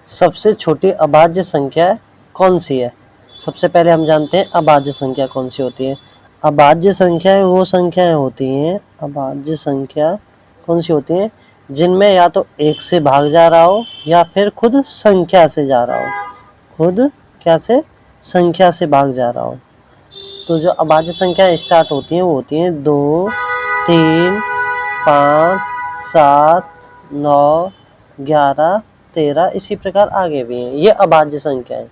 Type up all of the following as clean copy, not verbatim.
सबसे छोटी अभाज्य संख्या कौन सी है? सबसे पहले हम जानते हैं अभाज्य संख्या कौन सी होती है। अभाज्य संख्याएं वो संख्याएं होती हैं, अभाज्य संख्या कौन सी होती हैं जिनमें या तो एक से भाग जा रहा हो या फिर खुद संख्या से जा रहा हो, खुद क्या से संख्या से भाग जा रहा हो। तो जो अभाज्य संख्याएं स्टार्ट होती हैं वो होती हैं 2, 3, 5, 7, 9, 11, 13, इसी प्रकार आगे भी हैं। ये अभाज्य संख्या है।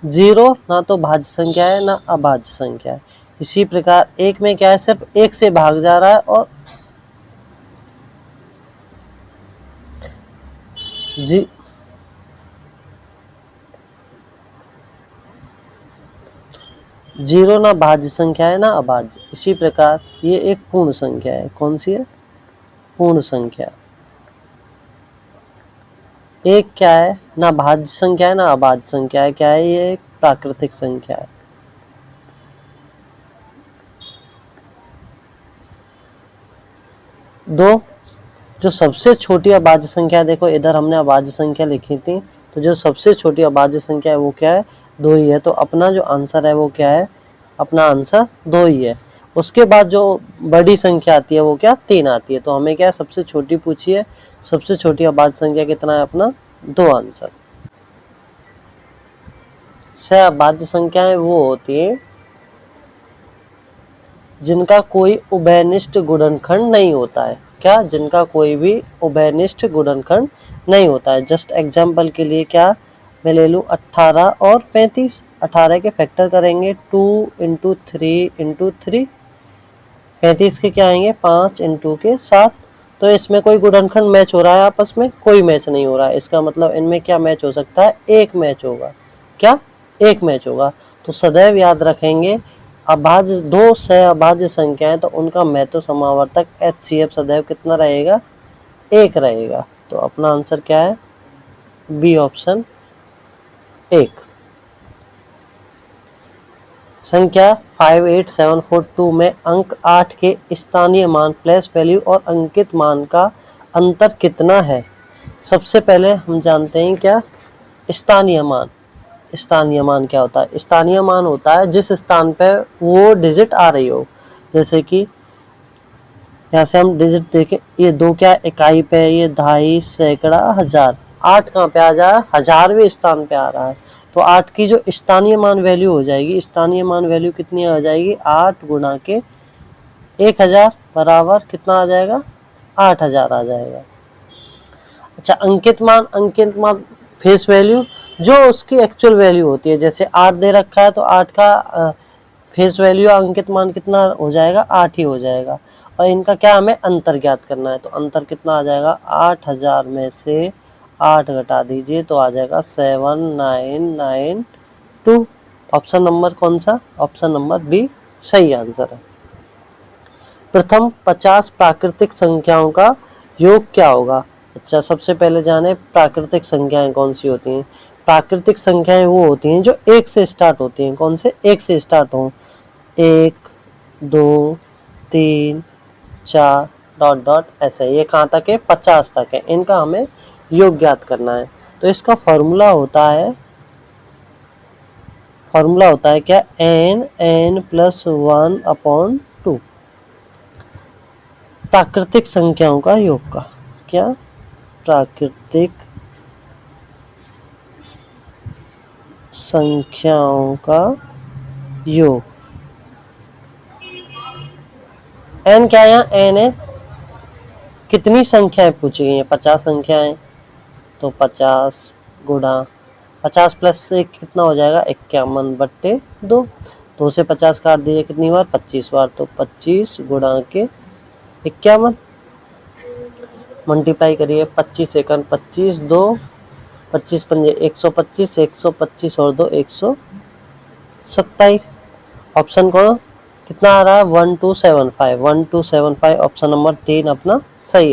0 ना तो भाज्य संख्या है ना अभाज्य संख्या है। इसी प्रकार 1 में क्या है, सिर्फ 1 से भाग जा रहा है और 0 ना भाज्य संख्या है ना अभाज्य। इसी प्रकार ये एक पूर्ण संख्या है। कौन सी है? पूर्ण संख्या। 1 क्या है, ना भाज्य संख्या है ना अभाज्य संख्या है। क्या है? ये एक प्राकृतिक संख्या है। दो, जो सबसे छोटी अभाज्य संख्या है, देखो इधर हमने अभाज्य संख्या लिखी थी, तो जो सबसे छोटी अभाज्य संख्या है वो क्या है? 2 ही है। तो अपना जो आंसर है वो क्या है? अपना आंसर 2 ही है। उसके बाद जो बड़ी संख्या आती है वो क्या? 3 आती है। तो हमें क्या है, सबसे छोटी पूछी है, सबसे छोटी अभाज्य संख्या कितना है अपना? 2 आंसर। सहअभाज्य संख्याएं वो होती है जिनका कोई उभयनिष्ठ गुणनखंड नहीं होता है। क्या? जिनका कोई भी उभयनिष्ठ गुणनखंड नहीं होता है। जस्ट एग्जांपल के लिए क्या मैं ले लूँ, 18 और 35। 18 के फैक्टर करेंगे 2 × 3 × 3, 35 के क्या आएंगे 5 × के 7। तो इसमें कोई गुणनखंड मैच हो रहा है आपस में? कोई मैच नहीं हो रहा है। इसका मतलब इनमें क्या मैच हो सकता है? एक मैच होगा। क्या? एक मैच होगा। तो सदैव याद रखेंगे अभाज्य, 2 सहअभाज्य संख्याएं तो उनका महत्व समावर्तक HCF सदैव कितना रहेगा? 1 रहेगा। तो अपना आंसर क्या है? B option 1। संख्या 58742 में अंक 8 के स्थानीय मान प्लेस वैल्यू और अंकित मान का अंतर कितना है? सबसे पहले हम जानते हैं क्या स्थानीय मान। स्थानीय मान क्या होता है? स्थानीय मान होता है जिस स्थान पे वो डिजिट आ रही हो। जैसे कि यहाँ से हम डिजिट देखें, ये 2 क्या इकाई पे है, ये दहाई, सैकड़ा, हजार। 8 कहाँ पे आ जा रहा है? 1000वें स्थान पे आ रहा है। तो 8 की जो स्थानीय मान वैल्यू हो जाएगी, स्थानीय मान वैल्यू कितनी आ जाएगी? 8 गुणा के 1000 बराबर कितना आ जाएगा? 8000 आ जाएगा। अच्छा, अंकित मान फेस वैल्यू जो उसकी एक्चुअल वैल्यू होती है। जैसे 8 दे रखा है तो 8 का फेस वैल्यू अंकित मान कितना हो जाएगा? 8 ही हो जाएगा। और इनका क्या हमें अंतर ज्ञात करना है। तो अंतर कितना आ जाएगा? 8000 में से 8 घटा दीजिए तो आ जाएगा 7992। ऑप्शन नंबर कौन सा? ऑप्शन नंबर बी सही आंसर है। प्रथम 50 प्राकृतिक संख्याओं का योग क्या होगा? अच्छा, सबसे पहले जाने प्राकृतिक संख्याएं कौन सी होती हैं। प्राकृतिक संख्याएं वो होती हैं जो 1 से स्टार्ट होती हैं। कौन से? 1 से स्टार्ट हो। 1, 2, 3, 4 डॉट डॉट ऐसे। ये कहाँ तक है? 50 तक है। इनका हमें योग ज्ञात करना है। तो इसका फॉर्मूला होता है क्या? n+1/2 प्राकृतिक संख्याओं का योग का। क्या? प्राकृतिक संख्याओं का योग। n क्या है? यहाँ n है। कितनी संख्याएं पूछी गई हैं? 50 संख्याएं। तो 50 गुणा 50 + 1 कितना हो जाएगा? 51/2। 2 से 50 काट दीजिए कितनी बार? 25 बार। तो 25 गुणा के 51 मल्टीप्लाई करिए। 25 एकम 25, 2 25 पंजे 125, 125 और 2 127। ऑप्शन को कितना आ रहा है? 1275। 1275 ऑप्शन नंबर 3 अपना सही है।